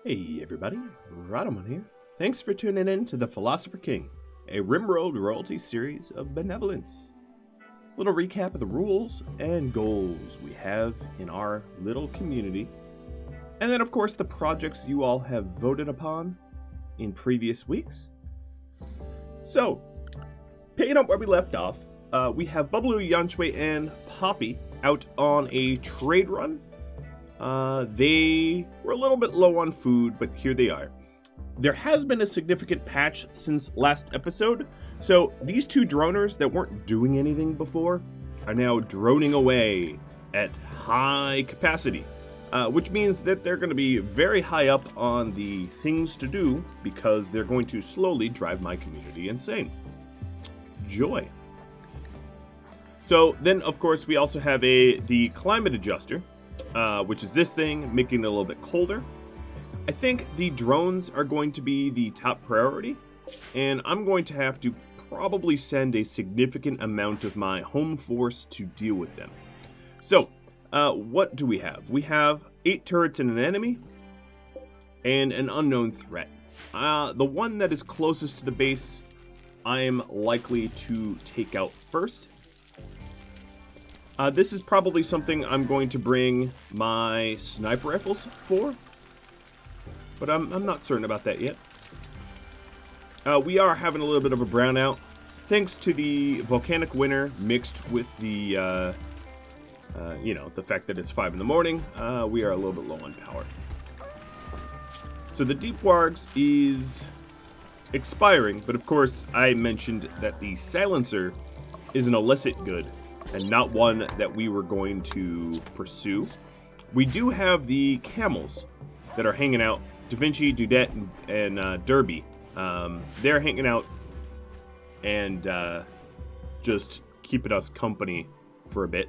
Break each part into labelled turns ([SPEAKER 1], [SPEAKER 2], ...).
[SPEAKER 1] Hey everybody, Radamon here. Thanks for tuning in to the Philosopher King, a RimWorld royalty series of benevolence. Little recap of the rules and goals we have in our little community. And then of course the projects you all have voted upon in previous weeks. So, picking up where we left off, we have Bubblu, Yanchwei, and Poppy out on a trade run. They were a little bit low on food, but here they are. There has been a significant patch since last episode, so these two droners that weren't doing anything before are now droning away at high capacity, which means that they're going to be very high up on the things to do because they're going to slowly drive my community insane. Joy. So then, of course, we also have the climate adjuster, which is this thing, making it a little bit colder. I think the drones are going to be the top priority, and I'm going to have to probably send a significant amount of my home force to deal with them. So, what do we have? We have 8 turrets and an enemy, and an unknown threat. The one that is closest to the base, I'm likely to take out first. This is probably something I'm going to bring my sniper rifles for, but I'm not certain about that yet. We are having a little bit of a brownout, thanks to the volcanic winter mixed with the, the fact that it's 5 in the morning. We are a little bit low on power. So the Deep Wargs is expiring, but of course I mentioned that the silencer is an illicit good, and not one that we were going to pursue. We do have the camels that are hanging out. Da Vinci, Dudette, and Derby. They're hanging out and just keeping us company for a bit.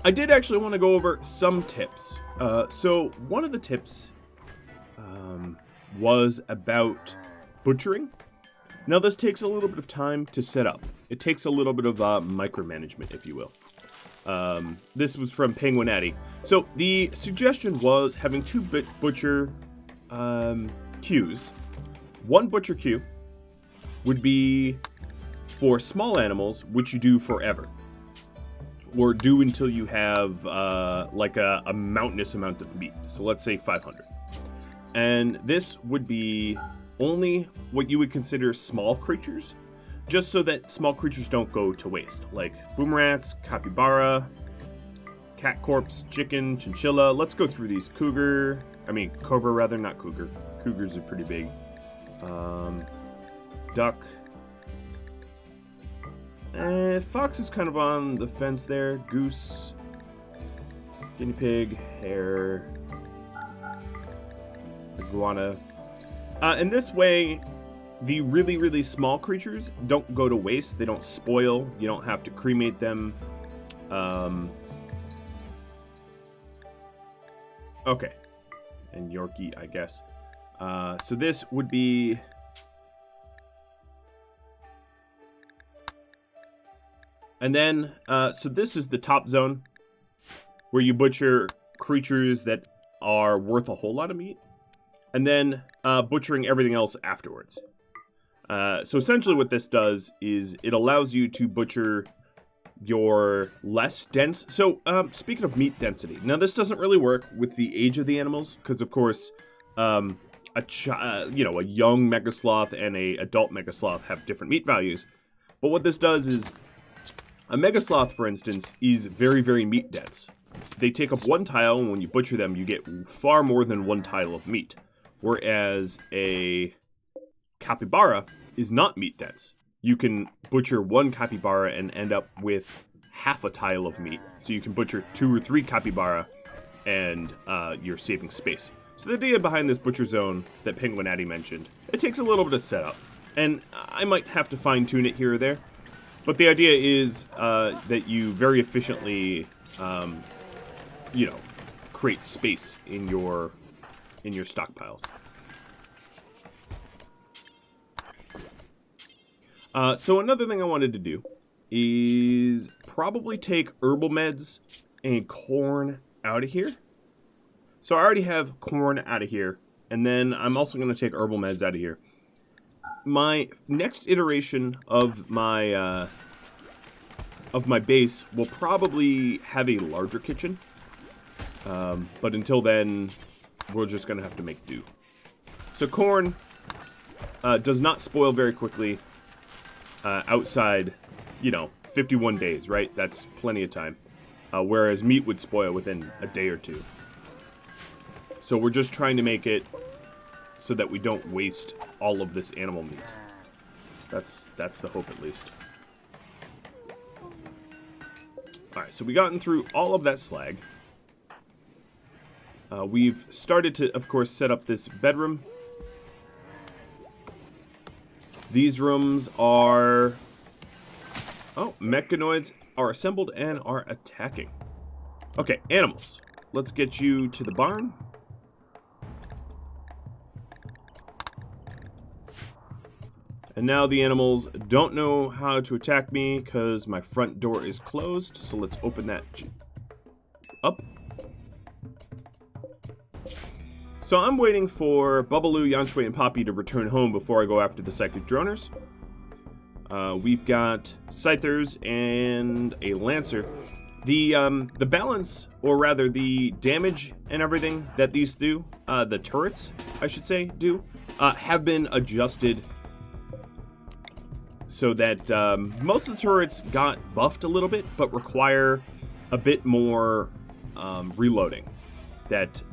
[SPEAKER 1] I did actually want to go over some tips. So one of the tips was about butchering. Now this takes a little bit of time to set up. It takes a little bit of micromanagement, if you will. This was from Penguinati. So the suggestion was having 2 butcher queues. One butcher queue would be for small animals, which you do forever. Or do until you have like a mountainous amount of meat. So let's say 500. And this would be only what you would consider small creatures, just so that small creatures don't go to waste, like boomerats, capybara, cat corpse, chicken, chinchilla. Let's go through these. Cobra rather, not cougar. Cougars are pretty big. Duck. Fox is kind of on the fence there. Goose, guinea pig, hare, iguana. And this way, the really, really small creatures don't go to waste. They don't spoil. You don't have to cremate them. Okay. And Yorkie, I guess. So this would be... And then, so this is the top zone, where you butcher creatures that are worth a whole lot of meat. And then butchering everything else afterwards. So essentially what this does is it allows you to butcher your less dense... So speaking of meat density, now this doesn't really work with the age of the animals, because of course a young megasloth and a adult megasloth have different meat values. But what this does is a megasloth, for instance, is very, very meat dense. They take up 1 tile, and when you butcher them, you get far more than 1 tile of meat. Whereas a capybara is not meat dense. You can butcher 1 capybara and end up with half a tile of meat. So you can butcher 2 or 3 capybara and you're saving space. So the idea behind this butcher zone that Penguinati mentioned, it takes a little bit of setup. And I might have to fine tune it here or there. But the idea is that you very efficiently, create space in your stockpiles. So another thing I wanted to do is probably take herbal meds and corn out of here. So I already have corn out of here, and then I'm also going to take herbal meds out of here. My next iteration of my base will probably have a larger kitchen, but until then, we're just going to have to make do. So corn does not spoil very quickly outside, 51 days, right? That's plenty of time. Whereas meat would spoil within a day or two. So we're just trying to make it so that we don't waste all of this animal meat. That's the hope, at least. Alright, so we've gotten through all of that slag. We've started to, of course, set up this bedroom. These rooms are... Oh, Mechanoids are assembled and are attacking. Okay, animals. Let's get you to the barn. And now the animals don't know how to attack me because my front door is closed. So let's open that up. So I'm waiting for Bubbaloo, Yanshui, and Poppy to return home before I go after the Psychic Droners. We've got Scythers and a Lancer. The balance, or rather the damage and everything that these do, the turrets, I should say, do, have been adjusted so that most of the turrets got buffed a little bit, but require a bit more reloading. That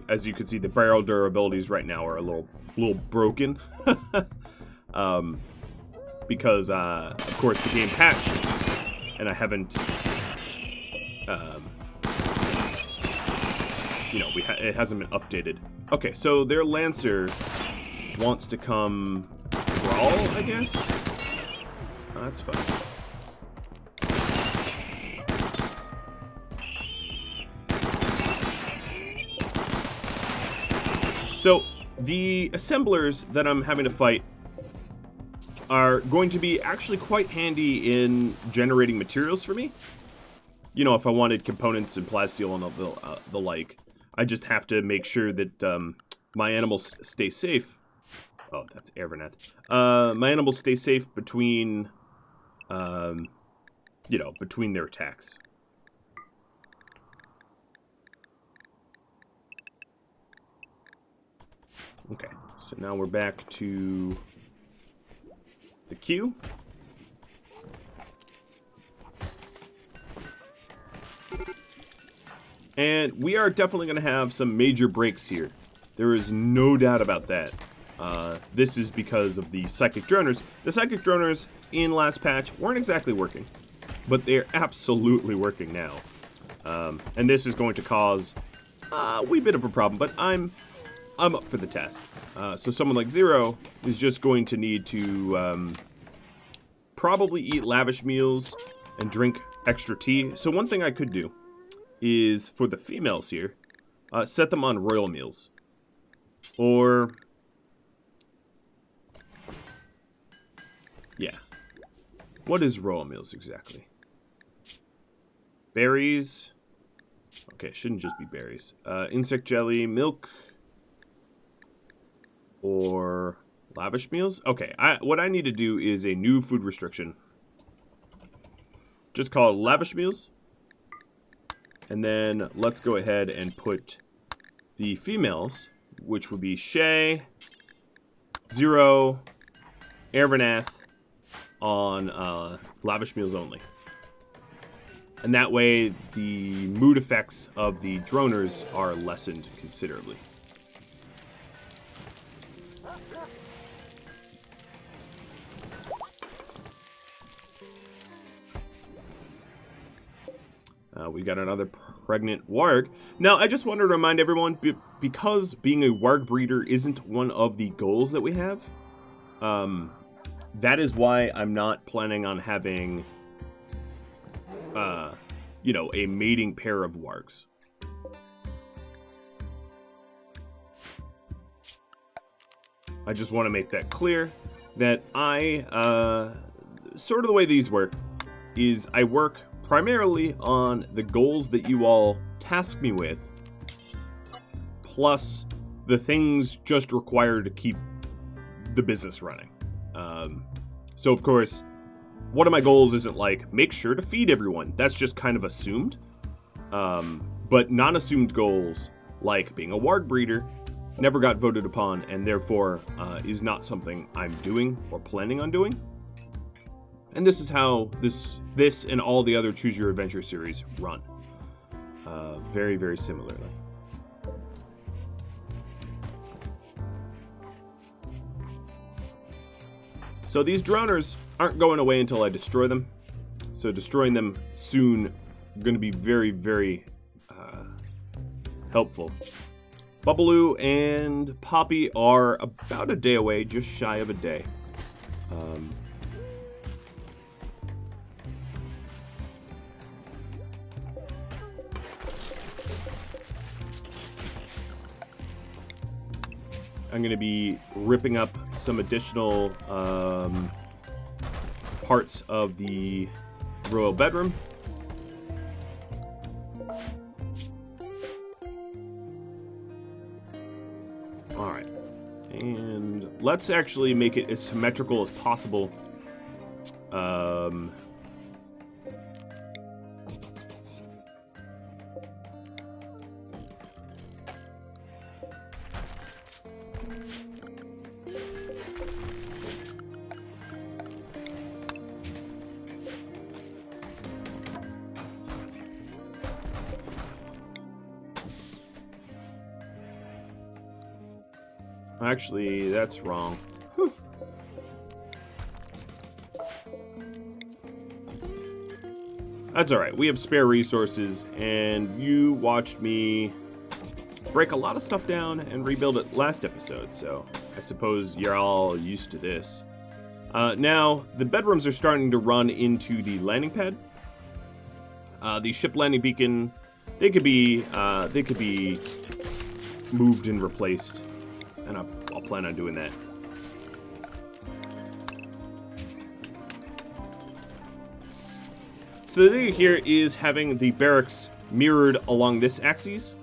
[SPEAKER 1] as you can see, the barrel durabilities right now are a little broken. Because, of course, the game patched, and I haven't, it hasn't been updated. Okay, so their Lancer wants to come brawl, I guess? Oh, that's fine. So, the assemblers that I'm having to fight are going to be actually quite handy in generating materials for me. If I wanted components and plasteel and the like, I just have to make sure that my animals stay safe. Oh, that's Evernath. My animals stay safe between, between their attacks. Okay, so now we're back to the queue. And we are definitely going to have some major breaks here. There is no doubt about that. This is because of the Psychic Droners. The Psychic Droners in last patch weren't exactly working, but they're absolutely working now. And this is going to cause a wee bit of a problem, but I'm up for the task. So someone like Zero is just going to need to probably eat lavish meals and drink extra tea. So one thing I could do is, for the females here, set them on royal meals. Or... yeah. What is royal meals exactly? Berries. Okay, it shouldn't just be berries. Insect jelly, milk, or lavish meals? Okay, what I need to do is a new food restriction. Just call it lavish meals. And then let's go ahead and put the females, which would be Shay, Zero, Ervanath, on lavish meals only. And that way, the mood effects of the droners are lessened considerably. We got another pregnant warg. Now, I just want to remind everyone, because being a warg breeder isn't one of the goals that we have, that is why I'm not planning on having, a mating pair of wargs. I just want to make that clear, that sort of the way these work is I work primarily on the goals that you all task me with, plus the things just required to keep the business running. So of course, one of my goals isn't like, make sure to feed everyone. That's just kind of assumed. But non-assumed goals, like being a warg breeder, never got voted upon, and therefore is not something I'm doing or planning on doing. And this is how this and all the other Choose Your Adventure series run. Very, very similarly. So these droners aren't going away until I destroy them. So destroying them soon going to be very, very helpful. Bubbaloo and Poppy are about a day away, just shy of a day. I'm going to be ripping up some additional parts of the royal bedroom. Alright. And let's actually make it as symmetrical as possible. Actually, that's wrong. Whew. That's alright. We have spare resources, and you watched me break a lot of stuff down and rebuild it last episode, so I suppose you're all used to this. Now, the bedrooms are starting to run into the landing pad. The ship landing beacon, they could be moved and replaced. And I'll plan on doing that. So the idea here is having the barracks mirrored along this axis.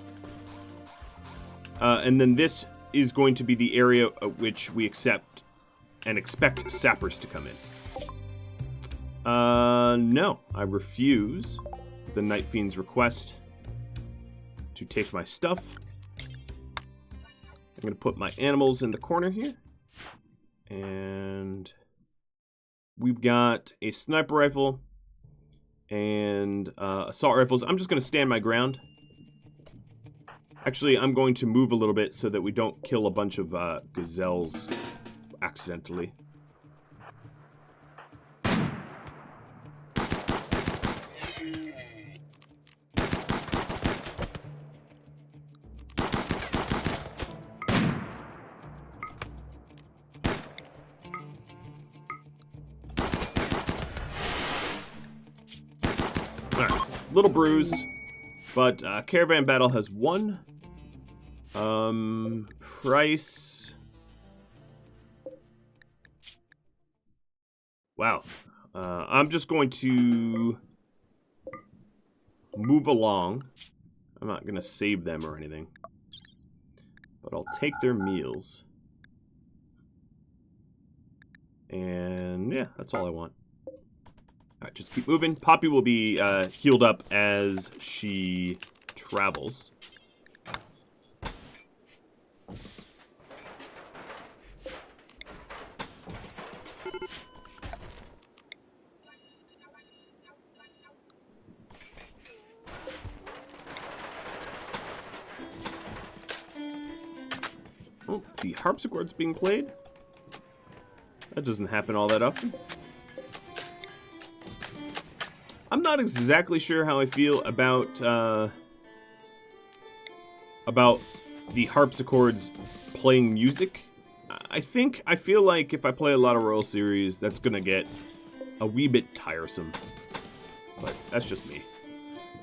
[SPEAKER 1] And then this is going to be the area at which we accept and expect sappers to come in. No, I refuse the Night Fiend's request to take my stuff. I'm going to put my animals in the corner here. And we've got a sniper rifle and assault rifles. I'm just going to stand my ground. Actually, I'm going to move a little bit so that we don't kill a bunch of gazelles accidentally. Little bruise, but Caravan Battle has won. Price. Wow. I'm just going to move along. I'm not going to save them or anything, but I'll take their meals. And yeah, that's all I want. Alright, just keep moving. Poppy will be healed up as she travels. Oh, the harpsichord's being played. That doesn't happen all that often. I'm not exactly sure how I feel about the harpsichords playing music. I feel like if I play a lot of Royal Series, that's gonna get a wee bit tiresome. But that's just me.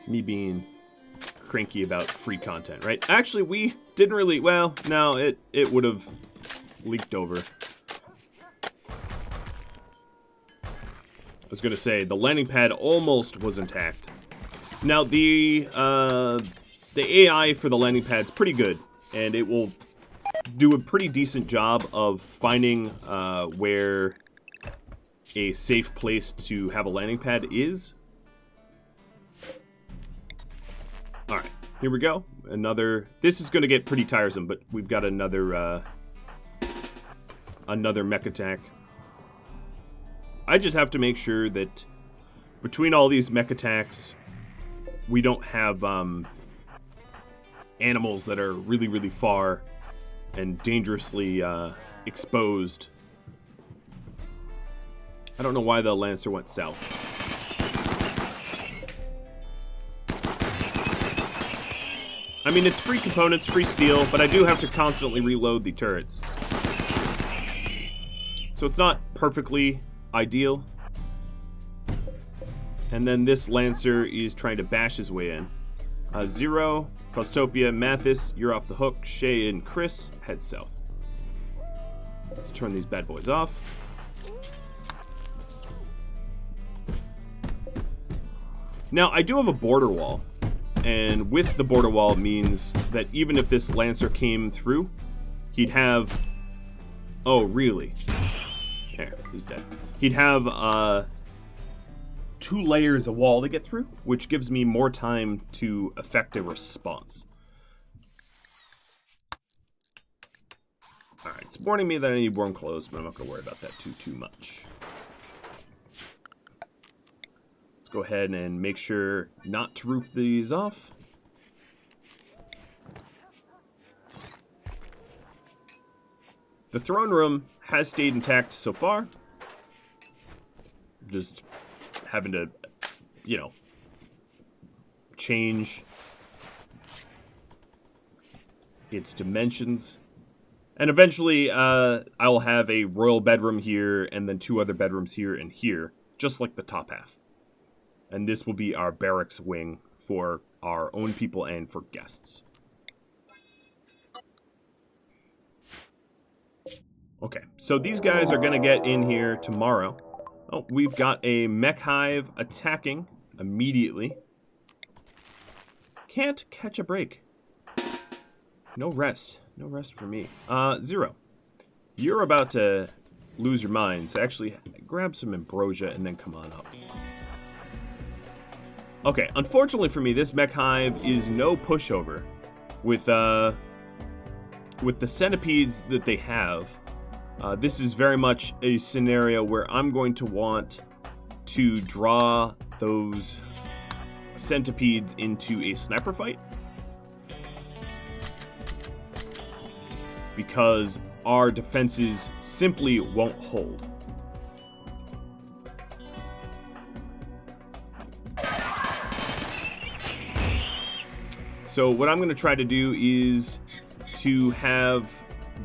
[SPEAKER 1] Me being cranky about free content, right? Actually, we didn't really, well, no, it would have leaked over. I was going to say, the landing pad almost was intact. Now, the AI for the landing pad's pretty good. and it will do a pretty decent job of finding where a safe place to have a landing pad is. Alright, here we go. Another... This is going to get pretty tiresome, but we've got another mech attack. I just have to make sure that between all these mech attacks, we don't have animals that are really, really far and dangerously exposed. I don't know why the Lancer went south. I mean, it's free components, free steel, but I do have to constantly reload the turrets. So it's not perfectly ideal. And then this Lancer is trying to bash his way in. Zero, Faustopia, Mathis, you're off the hook. Shay and Chris, head south. Let's turn these bad boys off. Now, I do have a border wall. And with the border wall means that even if this Lancer came through, he'd have... Oh, really? There, he's dead. He'd have 2 layers of wall to get through, which gives me more time to effect a response. Alright, it's warning me that I need warm clothes, but I'm not going to worry about that too much. Go ahead and make sure not to roof these off. The throne room has stayed intact so far. Just having to, you know, change its dimensions. And eventually, I'll have a royal bedroom here and then 2 other bedrooms here and here, just like the top half. And this will be our barracks wing for our own people and for guests. Okay, so these guys are going to get in here tomorrow. Oh, we've got a mech hive attacking immediately. Can't catch a break. No rest. No rest for me. Zero. You're about to lose your minds. Actually, grab some ambrosia and then come on up. Okay, unfortunately for me, this mech hive is no pushover. With the centipedes that they have, this is very much a scenario where I'm going to want to draw those centipedes into a sniper fight. Because our defenses simply won't hold. So what I'm going to try to do is to have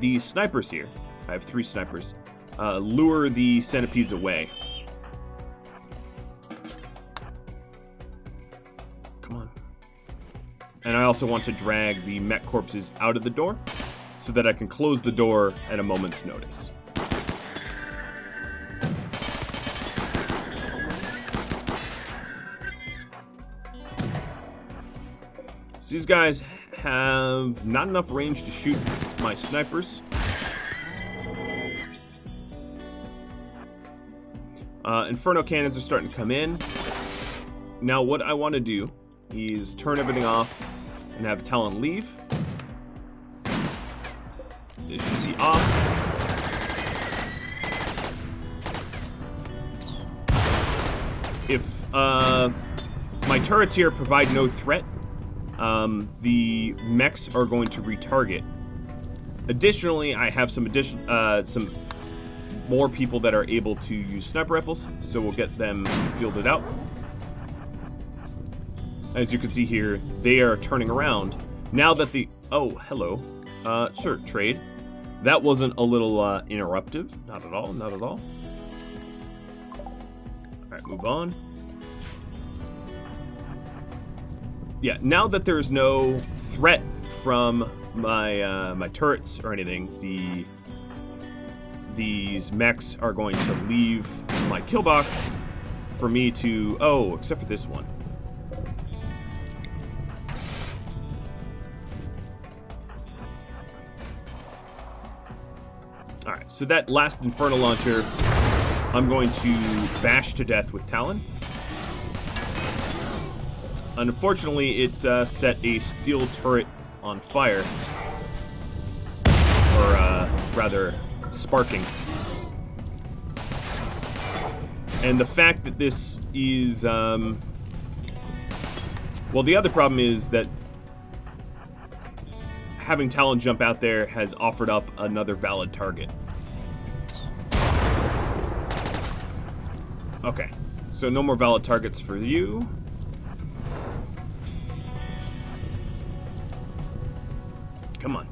[SPEAKER 1] these snipers here. I have 3 snipers. Lure the centipedes away. Come on. And I also want to drag the mech corpses out of the door so that I can close the door at a moment's notice. So these guys have not enough range to shoot my snipers. Inferno cannons are starting to come in. Now what I want to do is turn everything off and have Talon leave. This should be off. If my turrets here provide no threat, the mechs are going to retarget. Additionally, I have some more people that are able to use sniper rifles, so we'll get them fielded out. As you can see here, they are turning around. Now that the... Oh, hello. Sure, trade. That wasn't a little interruptive. Not at all, not at all. Alright, move on. Yeah, now that there's no threat from my my turrets or anything, these mechs are going to leave my kill box for me to... Oh, except for this one. Alright, so that last Infernal Launcher, I'm going to bash to death with Talon. Unfortunately, it set a steel turret on fire. Or, rather, sparking. And the fact that this is, well, the other problem is that having Talon jump out there has offered up another valid target. Okay, so no more valid targets for you. Come on.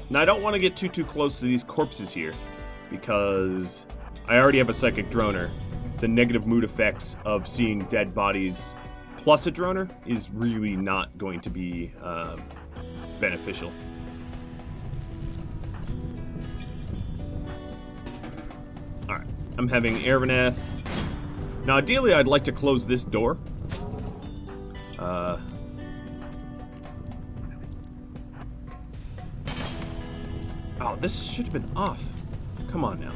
[SPEAKER 1] Now, I don't want to get too close to these corpses here, because I already have a Psychic Droner. The negative mood effects of seeing dead bodies plus a Droner is really not going to be beneficial. Alright, I'm having Ervanath. Now, ideally, I'd like to close this door. Oh, this should have been off. Come on now.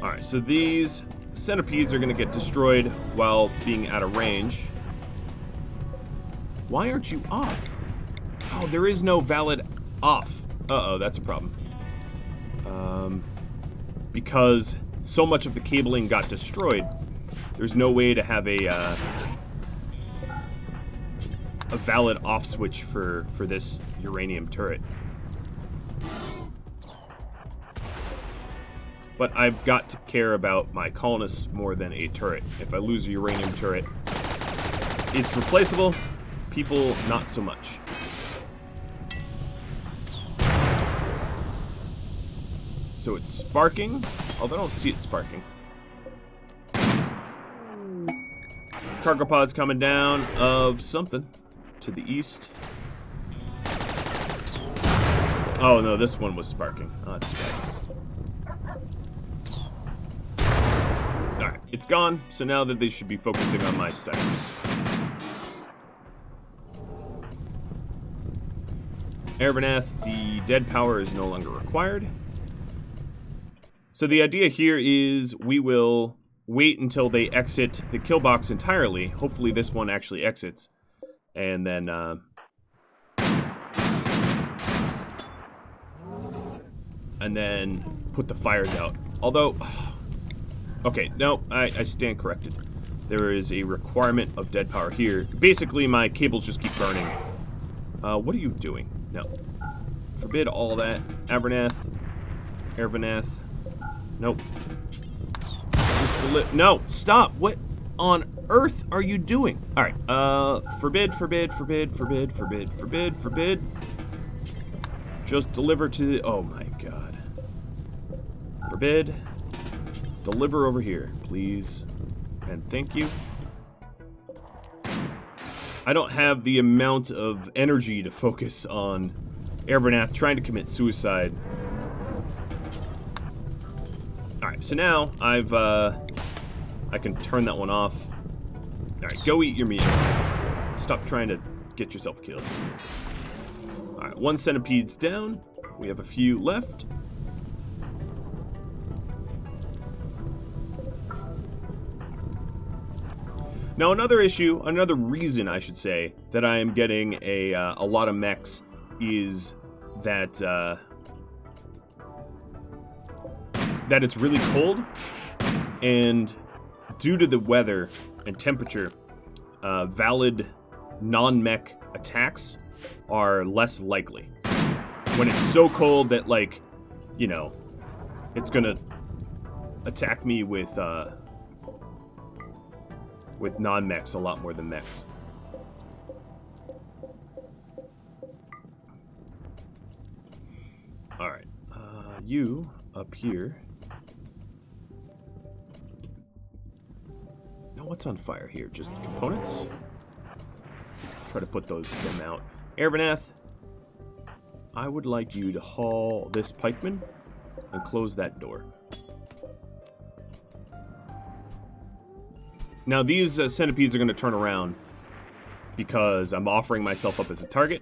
[SPEAKER 1] Alright, so these centipedes are going to get destroyed while being out of range. Why aren't you off? Oh, there is no valid off. Uh-oh, that's a problem. Because so much of the cabling got destroyed, there's no way to have a valid off switch for this uranium turret. But I've got to care about my colonists more than a turret. If I lose a uranium turret, it's replaceable. People, not so much. So it's sparking, although I don't see it sparking. Cargo pod's coming down of something to the east. Oh no, this one was sparking. Oh, that's bad. Alright, it's gone, so now that they should be focusing on my snipers. Ervanath, the dead power is no longer required. So the idea here is we will wait until they exit the kill box entirely. Hopefully this one actually exits. And then, put the fires out. Although, okay, no, I stand corrected. There is a requirement of dead power here. Basically, my cables just keep burning. What are you doing? No. Forbid all that. Ervanath. Nope. Just no, stop. What on earth are you doing? All right. Forbid. Just deliver to the... Oh, my God. Forbid. Deliver over here, please. And thank you. I don't have the amount of energy to focus on Ervanath trying to commit suicide. Alright, so now I've, I can turn that one off. Alright, go eat your meal. Stop trying to get yourself killed. Alright, one centipede's down. We have a few left. Now, another reason, I should say, that I am getting a lot of mechs is that, that it's really cold, and due to the weather and temperature, valid non-mech attacks are less likely. When it's so cold that, like, you know, it's gonna attack me with non-mechs a lot more than mechs. Alright, you up here. Now, what's on fire here? Just components? Try to put them out. Ervanath, I would like you to haul this pikeman and close that door. Now, these centipedes are going to turn around because I'm offering myself up as a target.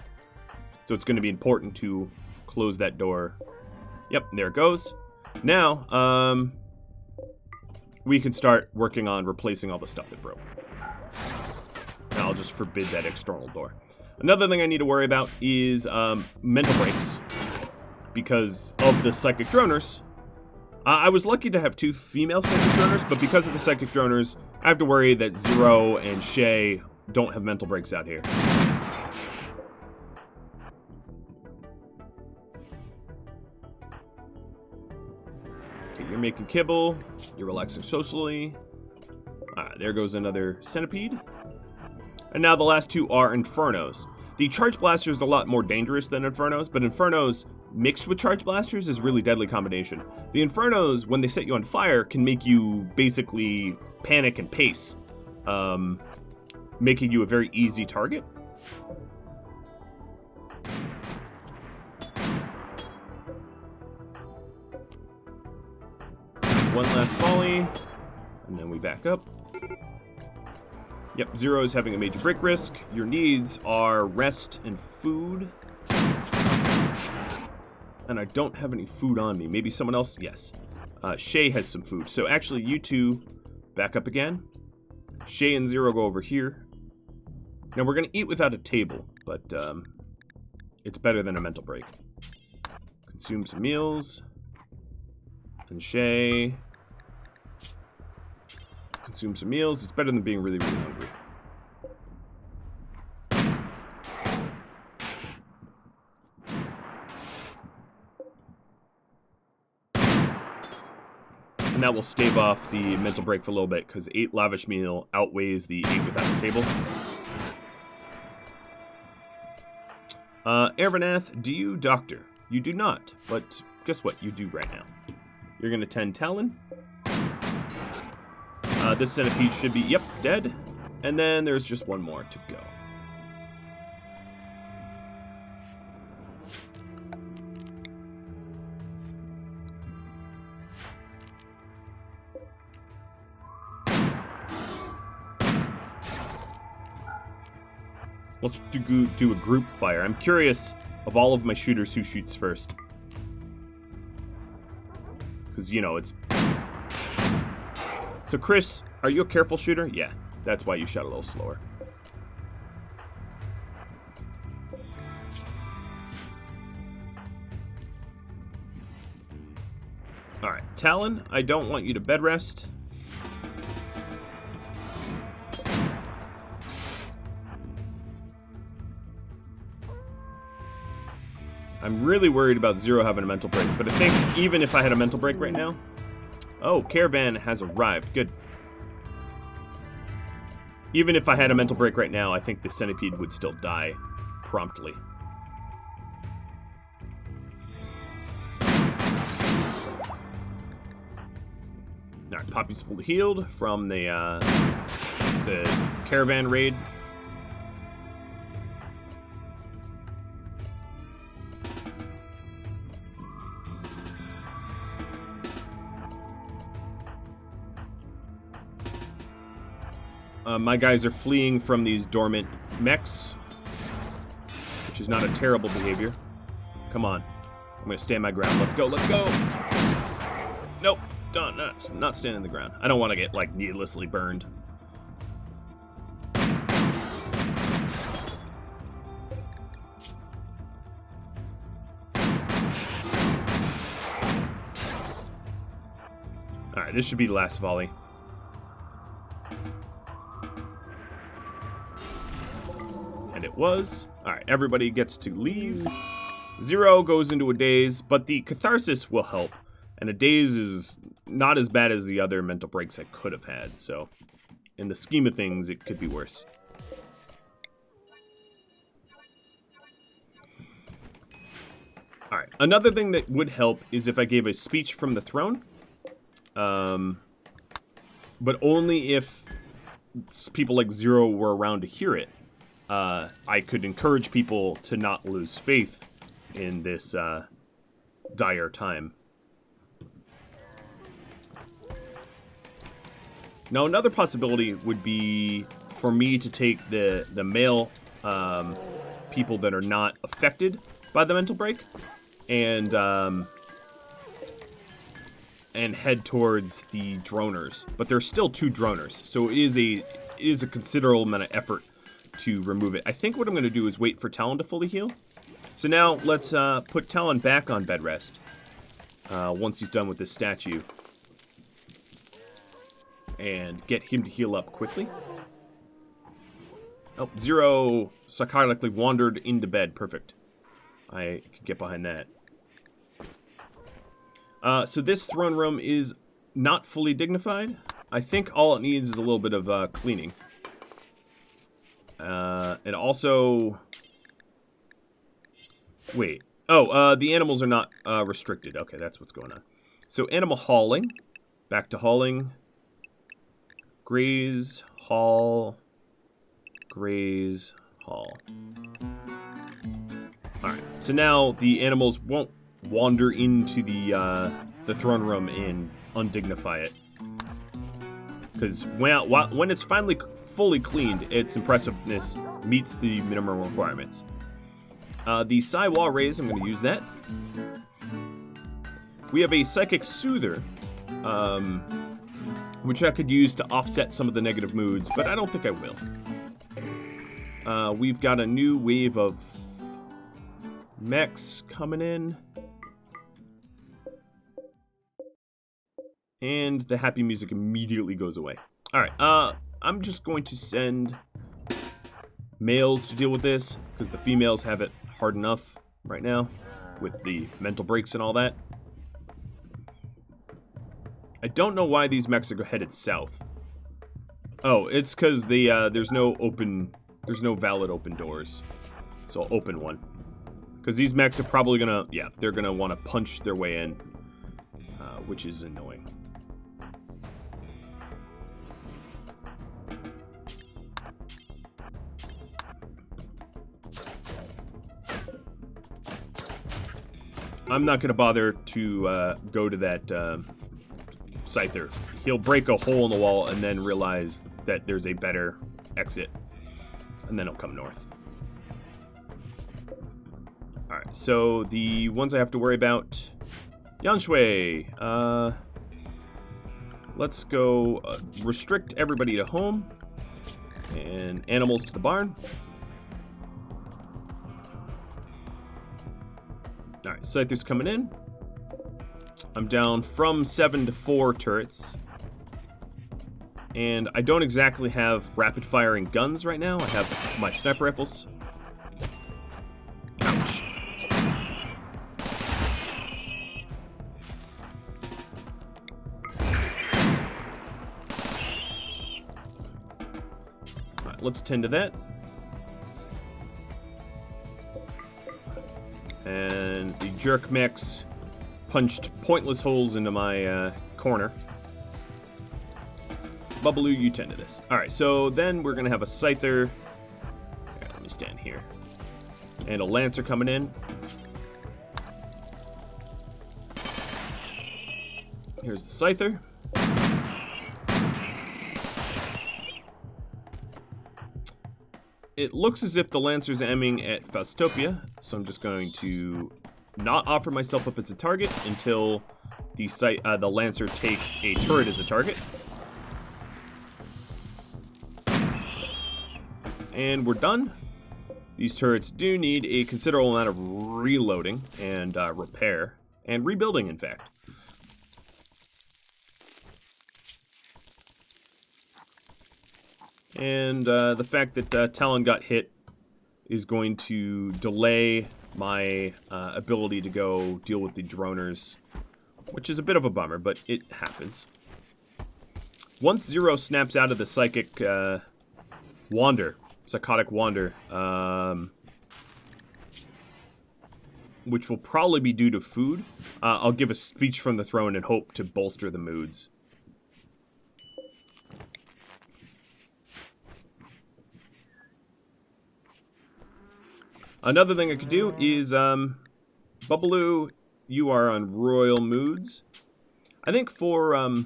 [SPEAKER 1] So it's going to be important to close that door. Yep, there it goes. Now, we can start working on replacing all the stuff that broke. Now I'll just forbid that external door. Another thing I need to worry about is mental breaks. Because of the psychic droners. I was lucky to have 2 female psychic droners, but because of the psychic droners, I have to worry that Zero and Shay don't have mental breaks out here. Okay, you're making kibble. You're relaxing socially. There goes another centipede. And now the last 2 are Infernos. The Charge Blaster is a lot more dangerous than Infernos, but Infernos mixed with Charge Blasters is a really deadly combination. The Infernos, when they set you on fire, can make you basically panic and pace, making you a very easy target. One last volley, and then we back up. Yep, Zero is having a major break risk. Your needs are rest and food. And I don't have any food on me. Maybe someone else? Yes. Shay has some food. So actually, you 2 back up again. Shay and Zero go over here. Now, we're going to eat without a table, but it's better than a mental break. Consume some meals. And Shay... consume some meals. It's better than being really, really hungry. And that will stave off the mental break for a little bit, because 8 lavish meal outweighs the 8 without the table. Ervanath, do you doctor? You do not, but guess what? You do right now. You're going to tend Talon. This centipede should be, yep, dead. And then there's just one more to go. Let's do a group fire. I'm curious of all of my shooters who shoots first. Because, you know, it's... So, Chris, are you a careful shooter? Yeah, that's why you shot a little slower. Alright, Talon, I don't want you to bed rest. I'm really worried about Zero having a mental break, but I think even if I had a mental break right now... Oh, Caravan has arrived. Good. Even if I had a mental break right now, I think the centipede would still die promptly. Alright, Poppy's fully healed from the Caravan raid. My guys are fleeing from these dormant mechs, which is not a terrible behavior. Come on. I'm going to stand my ground. Let's go, let's go! Nope, not standing the ground. I don't want to get, like, needlessly burned. Alright, this should be the last volley. And it was. Alright, everybody gets to leave. Zero goes into a daze, but the catharsis will help. And a daze is not as bad as the other mental breaks I could have had, so in the scheme of things, it could be worse. Alright, another thing that would help is if I gave a speech from the throne. But only if people like Zero were around to hear it. I could encourage people to not lose faith in this dire time. Now, another possibility would be for me to take the male people that are not affected by the mental break and head towards the droners. But there's still 2 droners, so it is a considerable amount of effort to remove it. I think what I'm going to do is wait for Talon to fully heal. So now let's put Talon back on bed rest once he's done with this statue. And get him to heal up quickly. Oh, Zero psychotically wandered into bed. Perfect. I can get behind that. So this throne room is not fully dignified. I think all it needs is a little bit of cleaning. And also... Wait. Oh, the animals are not restricted. Okay, that's what's going on. So animal hauling. Back to hauling. Graze, haul, graze, haul. Alright, so now the animals won't wander into the throne room and undignify it. Because when it's finally fully cleaned, its impressiveness meets the minimum requirements. The Psy Wall Raise, I'm going to use that. We have a Psychic Soother, which I could use to offset some of the negative moods, but I don't think I will. We've got a new wave of mechs coming in. And the happy music immediately goes away. Alright, I'm just going to send males to deal with this, because the females have it hard enough right now, with the mental breaks and all that. I don't know why these mechs are headed south. Oh, it's because there's no valid open doors. So I'll open one. Because these mechs are probably gonna, they're gonna want to punch their way in, which is annoying. I'm not gonna bother to go to that Scyther. He'll break a hole in the wall and then realize that there's a better exit. And then he'll come north. Alright, so the ones I have to worry about... Yanshui! Let's go restrict everybody to home. And animals to the barn. Alright, Scyther's coming in. I'm down from 7 to 4 turrets. And I don't exactly have rapid-firing guns right now. I have my sniper rifles. Ouch. Alright, let's tend to that. And the jerk mechs punched pointless holes into my corner. Bubbaloo, you tend to this. Alright, so then we're going to have a Scyther. Here, let me stand here. And a Lancer coming in. Here's the Scyther. It looks as if the Lancer's aiming at Faustopia, so I'm just going to not offer myself up as a target until the Lancer takes a turret as a target. And we're done. These turrets do need a considerable amount of reloading and repair, and rebuilding, in fact. And the fact that Talon got hit is going to delay my ability to go deal with the droners, which is a bit of a bummer, but it happens. Once Zero snaps out of the psychotic wander, which will probably be due to food, I'll give a speech from the throne and hope to bolster the moods. Another thing I could do is, Bubbaloo, you are on royal moods. I think for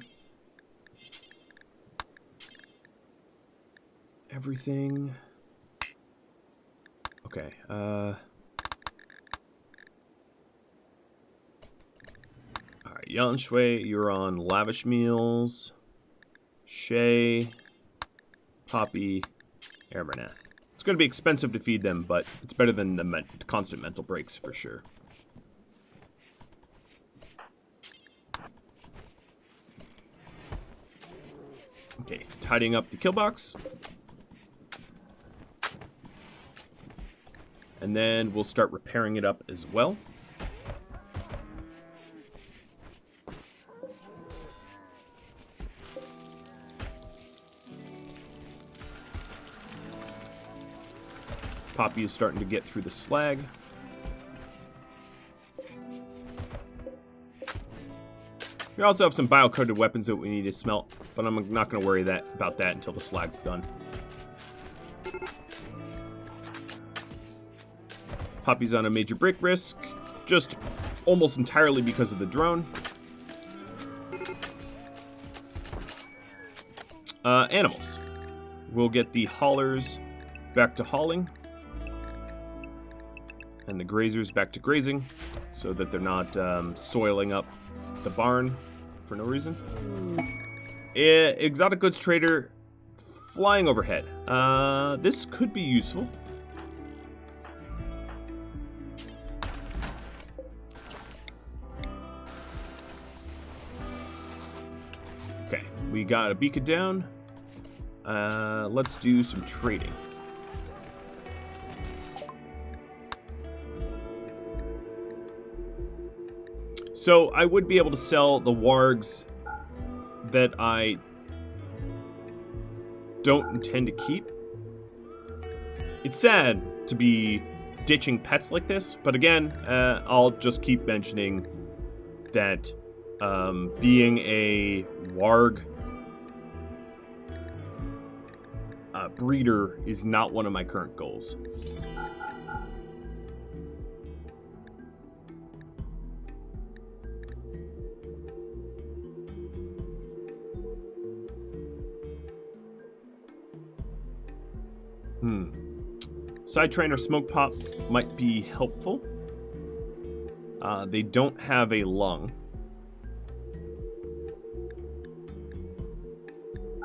[SPEAKER 1] everything. Okay, Alright, Yan Shui, you're on lavish meals. Shay, Poppy, Airmanath. It's going to be expensive to feed them, but it's better than the constant mental breaks for sure. Okay, tidying up the kill box. And then we'll start repairing it up as well. Poppy is starting to get through the slag. We also have some bio-coated weapons that we need to smelt, but I'm not going to worry about that until the slag's done. Poppy's on a major break risk, just almost entirely because of the drone. Animals. We'll get the haulers back to hauling, and the grazers back to grazing, so that they're not soiling up the barn for no reason. Exotic goods trader flying overhead. This could be useful. Okay, we got a beacon down. Let's do some trading. So I would be able to sell the wargs that I don't intend to keep. It's sad to be ditching pets like this, but again, I'll just keep mentioning that being a warg breeder is not one of my current goals. Side trainer smoke pop might be helpful. They don't have a lung.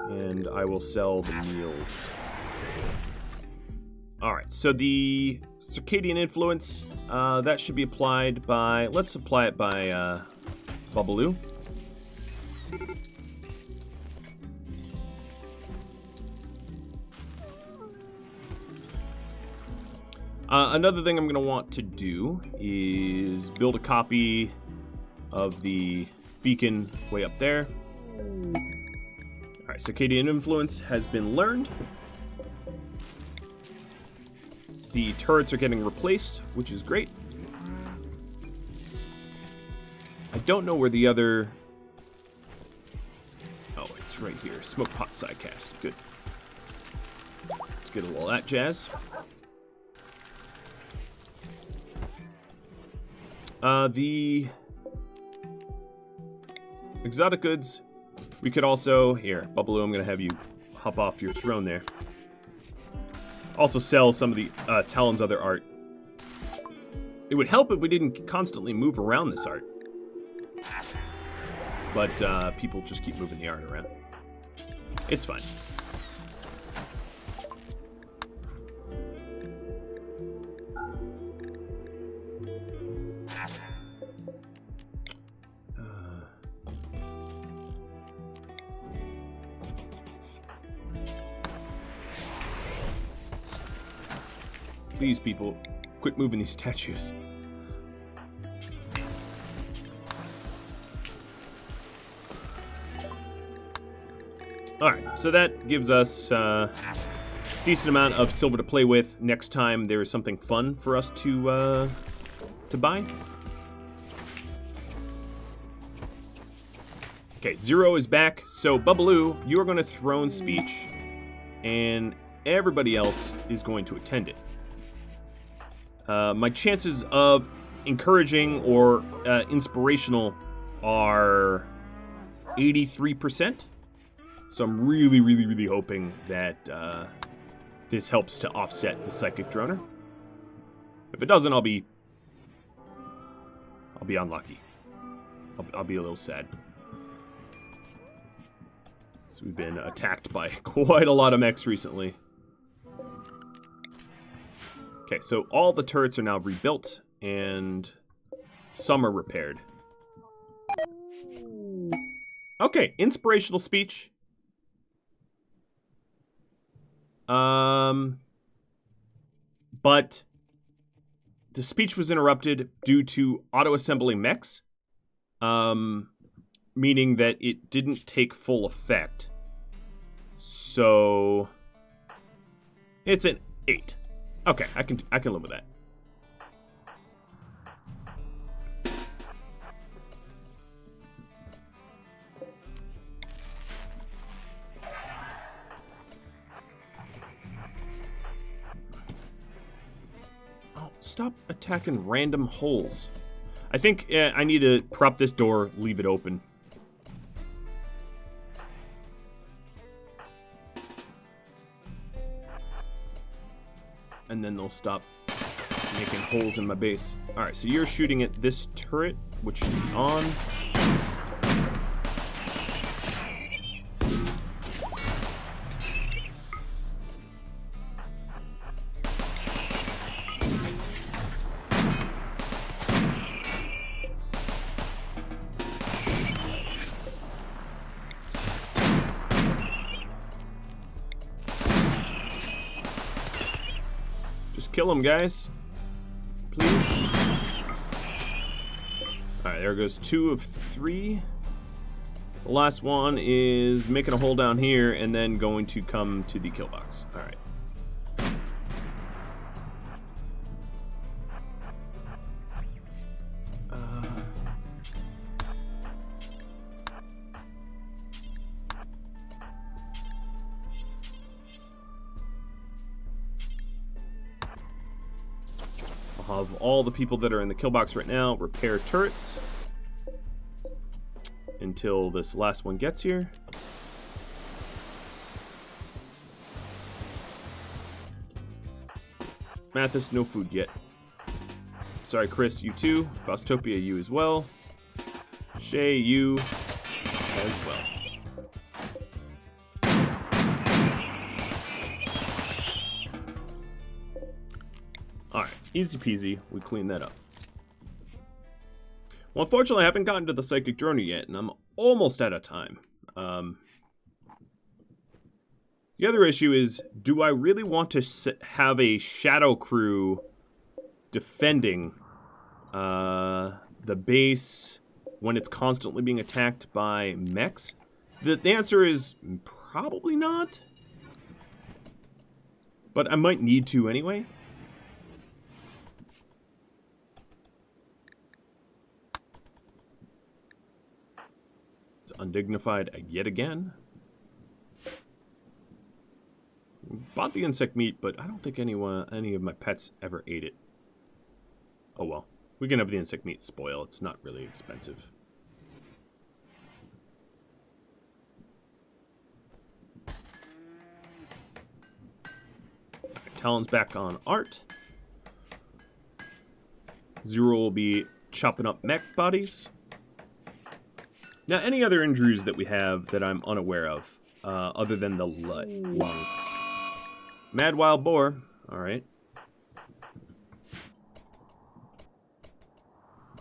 [SPEAKER 1] And I will sell the meals. Alright, so the circadian influence, that should be applied by... Let's apply it by Bubbaloo. Another thing I'm going to want to do is build a copy of the beacon way up there. Alright, circadian influence has been learned. The turrets are getting replaced, which is great. I don't know where the other... Oh, it's right here. Smoke pot sidecast. Good. Let's get a little of that jazz. The exotic goods, we could also... Here, Bubbaloo, I'm going to have you hop off your throne there. Also sell some of the Talon's other art. It would help if we didn't constantly move around this art. But people just keep moving the art around. It's fine. Please, people, quit moving these statues. Alright, so that gives us a decent amount of silver to play with. Next time there is something fun for us to buy. Okay, Zero is back. So, Bubbaloo, you are going to throne speech, and everybody else is going to attend it. My chances of encouraging or inspirational are 83%. So I'm really, really, really hoping that this helps to offset the psychic droner. If it doesn't, I'll be unlucky. I'll be a little sad. So we've been attacked by quite a lot of mechs recently. Okay, so all the turrets are now rebuilt, and some are repaired. Okay, inspirational speech. But the speech was interrupted due to auto-assembling mechs, meaning that it didn't take full effect. So it's an 8. Okay, I can live with that. Oh, stop attacking random holes. I think I need to prop this door, leave it open. And then they'll stop making holes in my base. Alright, so you're shooting at this turret, which should be on. Kill him, guys. Please. Alright, there goes 2 of 3. The last one is making a hole down here and then going to come to the kill box. Alright. Of all the people that are in the kill box right now, repair turrets until this last one gets here. Mathis, no food yet. Sorry, Chris, you too. Faustopia, you as well. Shay, you as well. Alright, easy peasy. We clean that up. Well, unfortunately, I haven't gotten to the Psychic Droner yet, and I'm almost out of time. The other issue is, do I really want to have a Shadow Crew defending the base when it's constantly being attacked by mechs? The answer is probably not. But I might need to anyway. Undignified yet again. Bought the insect meat, but I don't think any of my pets ever ate it. Oh well. We can have the insect meat spoil. It's not really expensive. Right, Talon's back on art. Zero will be chopping up mech bodies. Now, any other injuries that we have that I'm unaware of, other than the lung? Mad Wild Boar. Alright.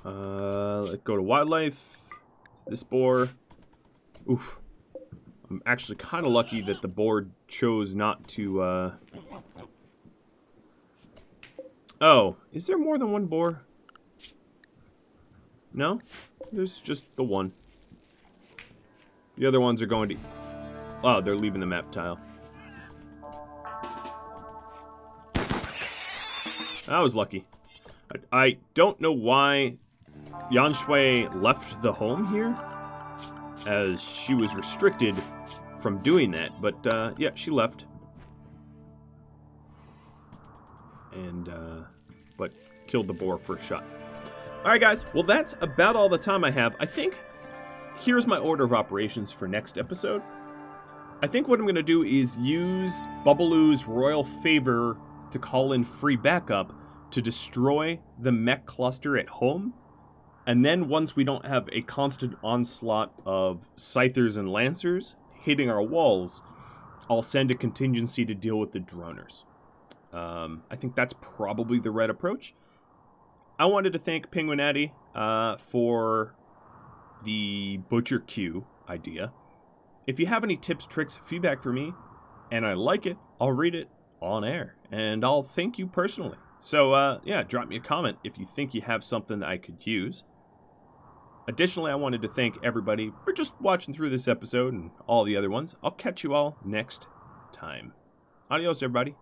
[SPEAKER 1] Let's go to Wildlife. This boar. Oof. I'm actually kind of lucky that the boar chose not to, Oh, is there more than one boar? No? There's just the one. The other ones are going to... Oh, they're leaving the map tile. I was lucky. I don't know why Yan Shui left the home here, as she was restricted from doing that. But, yeah, she left. And, but killed the boar first shot. Alright, guys. Well, that's about all the time I have. I think... Here's my order of operations for next episode. I think what I'm going to do is use Bubbaloo's royal favor to call in free backup to destroy the mech cluster at home. And then once we don't have a constant onslaught of scythers and lancers hitting our walls, I'll send a contingency to deal with the droners. I think that's probably the right approach. I wanted to thank Penguinati for the Butcher Q idea. If you have any tips, tricks, feedback for me, and I like it, I'll read it on air, and I'll thank you personally. So, yeah, drop me a comment if you think you have something I could use. Additionally, I wanted to thank everybody for just watching through this episode and all the other ones. I'll catch you all next time. Adios, everybody.